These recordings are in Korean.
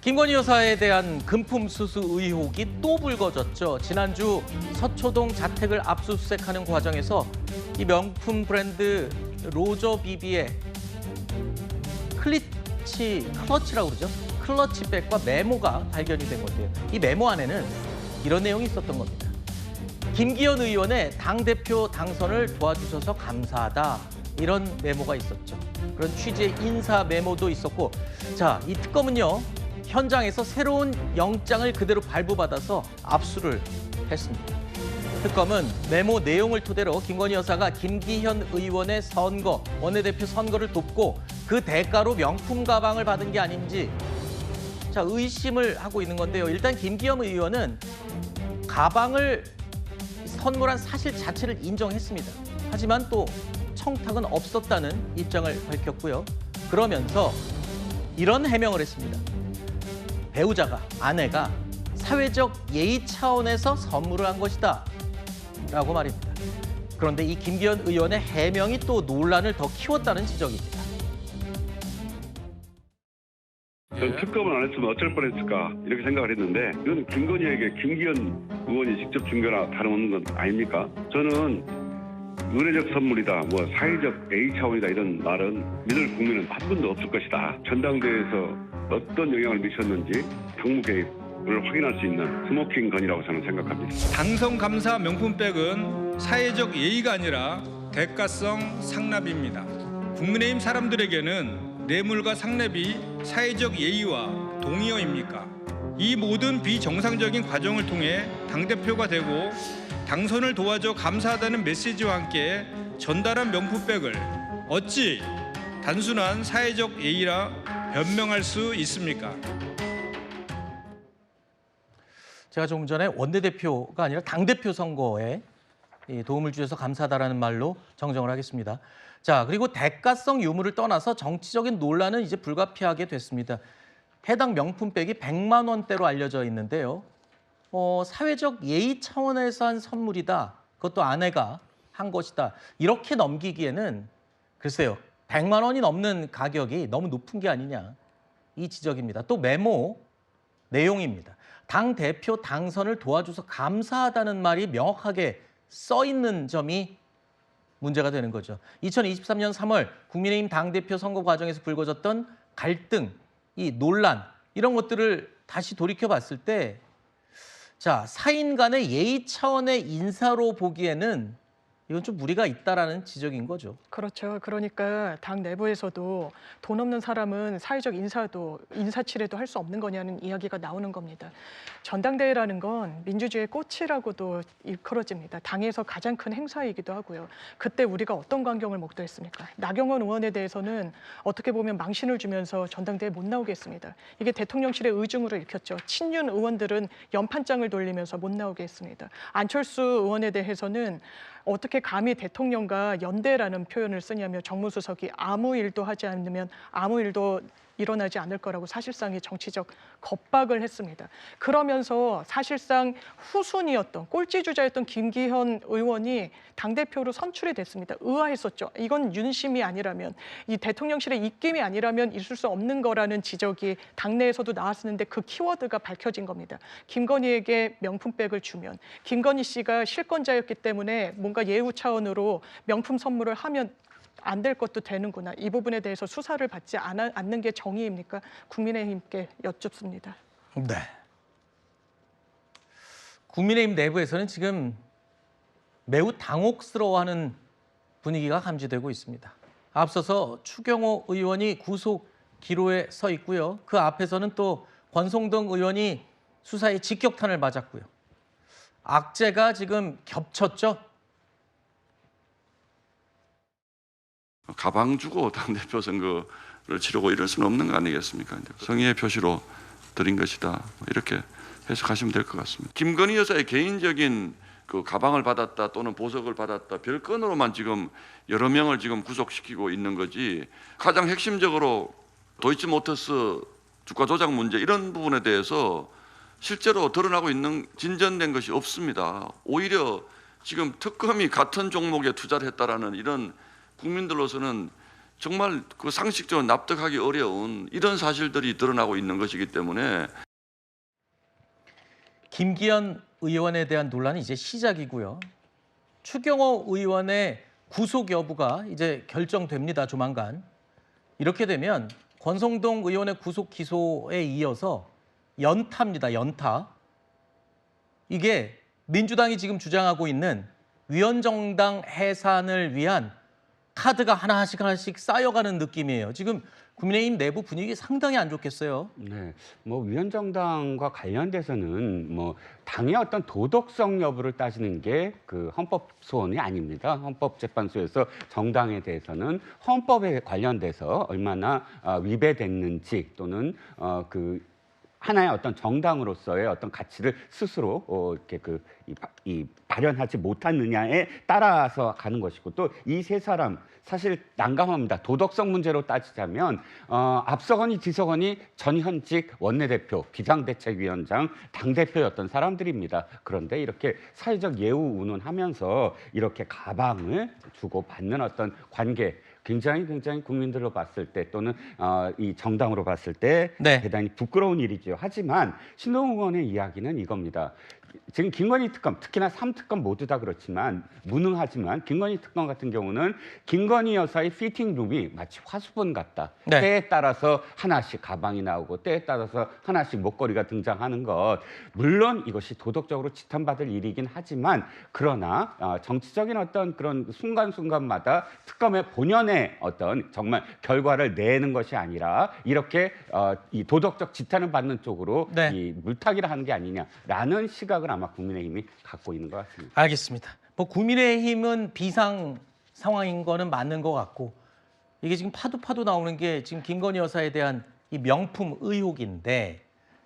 김건희 여사에 대한 금품 수수 의혹이 또 불거졌죠. 지난주 서초동 자택을 압수수색하는 과정에서 이 명품 브랜드 로저 비비의 클러치라고 그러죠. 클러치백과 메모가 발견이 된 건데요. 이 메모 안에는 이런 내용이 있었던 겁니다. 김기현 의원의 당대표 당선을 도와주셔서 감사하다. 이런 메모가 있었죠. 그런 취지의 인사 메모도 있었고, 자, 이 특검은요. 현장에서 새로운 영장을 그대로 발부받아서 압수를 했습니다. 특검은 메모 내용을 토대로 김건희 여사가 김기현 의원의 선거, 원내대표 선거를 돕고 그 대가로 명품 가방을 받은 게 아닌지 자 의심을 하고 있는 건데요. 일단 김기현 의원은 가방을 선물한 사실 자체를 인정했습니다. 하지만 또 청탁은 없었다는 입장을 밝혔고요. 그러면서 이런 해명을 했습니다. 배우자가, 아내가 사회적 예의 차원에서 선물을 한 것이다 라고 말입니다. 그런데 이 김기현 의원의 해명이 또 논란을 더 키웠다는 지적입니다. 전 특검을 안 했으면 어쩔 뻔했을까 이렇게 생각을 했는데 이건 김건희에게 김기현 의원이 직접 준 거나 다름없는 건 아닙니까? 저는 의례적 선물이다, 사회적 A 차원이다 이런 말은 믿을 국민은 한 분도 없을 것이다. 전당대회에서 어떤 영향을 미쳤는지 당무 개입을 확인할 수 있는 스모킹 건이라고 저는 생각합니다. 당선 감사 명품백은 사회적 예의가 아니라 대가성 상납입니다. 국민의힘 사람들에게는 뇌물과 상납이 사회적 예의와 동의어입니까? 이 모든 비정상적인 과정을 통해 당대표가 되고 당선을 도와줘 감사하다는 메시지와 함께 전달한 명품백을 어찌 단순한 사회적 예의라 변명할 수 있습니까? 제가 조금 전에 원내대표가 아니라 당대표 선거에 도움을 주셔서 감사하다라는 말로 정정을 하겠습니다. 자, 그리고 대가성 유무를 떠나서 정치적인 논란은 이제 불가피하게 됐습니다. 해당 명품백이 100만 원대로 알려져 있는데요. 사회적 예의 차원에서 한 선물이다. 그것도 아내가 한 것이다. 이렇게 넘기기에는 글쎄요. 100만 원이 넘는 가격이 너무 높은 게 아니냐. 이 지적입니다. 또 메모 내용입니다. 당대표 당선을 도와줘서 감사하다는 말이 명확하게 써 있는 점이 문제가 되는 거죠. 2023년 3월 국민의힘 당대표 선거 과정에서 불거졌던 갈등, 이 논란 이런 것들을 다시 돌이켜봤을 때 자, 사인 간의 예의 차원의 인사로 보기에는 이건 좀 무리가 있다라는 지적인 거죠. 그렇죠. 그러니까 당 내부에서도 돈 없는 사람은 사회적 인사치레도 할 수 없는 거냐는 이야기가 나오는 겁니다. 전당대회라는 건 민주주의의 꽃이라고도 일컬어집니다. 당에서 가장 큰 행사이기도 하고요. 그때 우리가 어떤 광경을 목도했습니까? 나경원 의원에 대해서는 어떻게 보면 망신을 주면서 전당대회 못 나오게 했습니다. 이게 대통령실의 의중으로 읽혔죠. 친윤 의원들은 연판장을 돌리면서 못 나오게 했습니다. 안철수 의원에 대해서는 어떻게 감히 대통령과 연대라는 표현을 쓰냐며 정무수석이 아무 일도 하지 않으면 아무 일도 일어나지 않을 거라고 사실상의 정치적 겁박을 했습니다. 그러면서 사실상 후순위였던 꼴찌주자였던 김기현 의원이 당대표로 선출이 됐습니다. 의아했었죠. 이건 윤심이 아니라면 이 대통령실의 입김이 아니라면 있을 수 없는 거라는 지적이 당내에서도 나왔었는데 그 키워드가 밝혀진 겁니다. 김건희에게 명품백을 주면 김건희 씨가 실권자였기 때문에 뭔가 예우 차원으로 명품 선물을 하면 안 될 것도 되는구나. 이 부분에 대해서 수사를 받지 않는 게 정의입니까? 국민의힘께 여쭙습니다. 네. 국민의힘 내부에서는 지금 매우 당혹스러워하는 분위기가 감지되고 있습니다. 앞서서 추경호 의원이 구속 기로에 서 있고요. 그 앞에서는 또 권성동 의원이 수사에 직격탄을 맞았고요. 악재가 지금 겹쳤죠. 가방 주고 당대표 선거를 치르고 이럴 수는 없는 거 아니겠습니까? 성의의 표시로 드린 것이다. 이렇게 해석하시면 될 것 같습니다. 김건희 여사의 개인적인 그 가방을 받았다 또는 보석을 받았다 별건으로만 지금 여러 명을 지금 구속시키고 있는 거지 가장 핵심적으로 도이치모터스 주가 조작 문제 이런 부분에 대해서 실제로 드러나고 있는 진전된 것이 없습니다. 오히려 지금 특검이 같은 종목에 투자를 했다라는 이런 국민들로서는 정말 그 상식적으로 납득하기 어려운 이런 사실들이 드러나고 있는 것이기 때문에 김기현 의원에 대한 논란이 이제 시작이고요. 추경호 의원의 구속 여부가 이제 결정됩니다. 조만간. 이렇게 되면 권성동 의원의 구속 기소에 이어서 연타입니다. 연타. 이게 민주당이 지금 주장하고 있는 위헌정당 해산을 위한 카드가 하나씩 쌓여가는 느낌이에요. 지금 국민의힘 내부 분위기 상당히 안 좋겠어요. 네, 뭐 위헌정당과 관련돼서는 뭐 당의 어떤 도덕성 여부를 따지는 게 그 헌법 소원이 아닙니다. 헌법재판소에서 정당에 대해서는 헌법에 관련돼서 얼마나 위배됐는지 또는 그 하나의 어떤 정당으로서의 어떤 가치를 스스로 이렇게 이 발현하지 못하느냐에 따라서 가는 것이고 또 이 세 사람 사실 난감합니다. 도덕성 문제로 따지자면 앞서거니 뒤서거니 전현직 원내대표, 비상대책위원장, 당대표였던 사람들입니다. 그런데 이렇게 사회적 예우 운운하면서 이렇게 가방을 주고 받는 어떤 관계 굉장히 국민들로 봤을 때 또는 이 정당으로 봤을 때 네. 대단히 부끄러운 일이죠. 하지만 신동욱 의원의 이야기는 이겁니다. 지금 김건희 특검, 특히나 3특검 모두 다 그렇지만 무능하지만 김건희 특검 같은 경우는 김건희 여사의 피팅룸이 마치 화수분 같다. 네. 때에 따라서 하나씩 가방이 나오고 때에 따라서 하나씩 목걸이가 등장하는 것. 물론 이것이 도덕적으로 지탄받을 일이긴 하지만 그러나 정치적인 어떤 그런 순간순간마다 특검의 본연의 어떤 정말 결과를 내는 것이 아니라 이렇게 이 도덕적 지탄을 받는 쪽으로 네. 이 물타기를 하는 게 아니냐라는 시각을 아마 국민의힘이 갖고 있는 것 같습니다. 알겠습니다. 뭐 국민의힘은 비상 상황인 거는 맞는 것 같고 이게 지금 파도 나오는 게 지금 김건희 여사에 대한 이 명품 의혹인데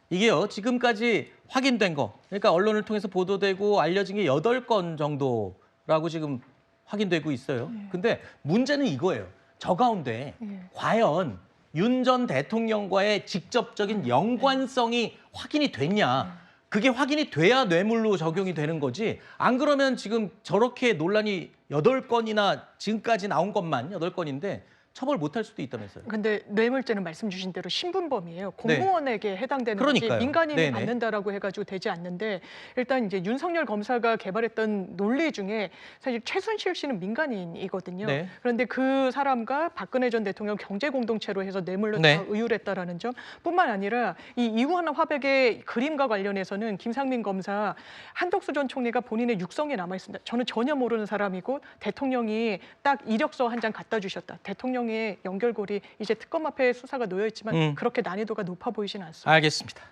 이게요 지금까지 확인된 거 그러니까 언론을 통해서 보도되고 알려진 게 8건 정도라고 지금 확인되고 있어요. 근데 문제는 이거예요. 저 가운데 과연 윤 전 대통령과의 직접적인 연관성이 확인이 됐냐. 그게 확인이 돼야 뇌물로 적용이 되는 거지. 안 그러면 지금 저렇게 논란이 8건이나 지금까지 나온 것만 8건인데 처벌 못할 수도 있다면서요. 근데 뇌물죄는 말씀 주신 대로 신분범이에요. 공무원에게 해당되는 거지 그러니까요. 민간인이 네네. 받는다라고 해가지고 되지 않는데 일단 이제 윤석열 검사가 개발했던 논리 중에 사실 최순실 씨는 민간인이거든요. 네. 그런데 그 사람과 박근혜 전 대통령 경제 공동체로 해서 뇌물로 네. 다 의율했다라는 점뿐만 아니라 이 이우하나 화백의 그림과 관련해서는 김상민 검사 한덕수 전 총리가 본인의 육성에 남아 있습니다. 저는 전혀 모르는 사람이고 대통령이 딱 이력서 한 장 갖다 주셨다. 대통령의 연결고리 이제 특검 앞에 수사가 놓여 있지만 그렇게 난이도가 높아 보이지는 않습니다. 알겠습니다.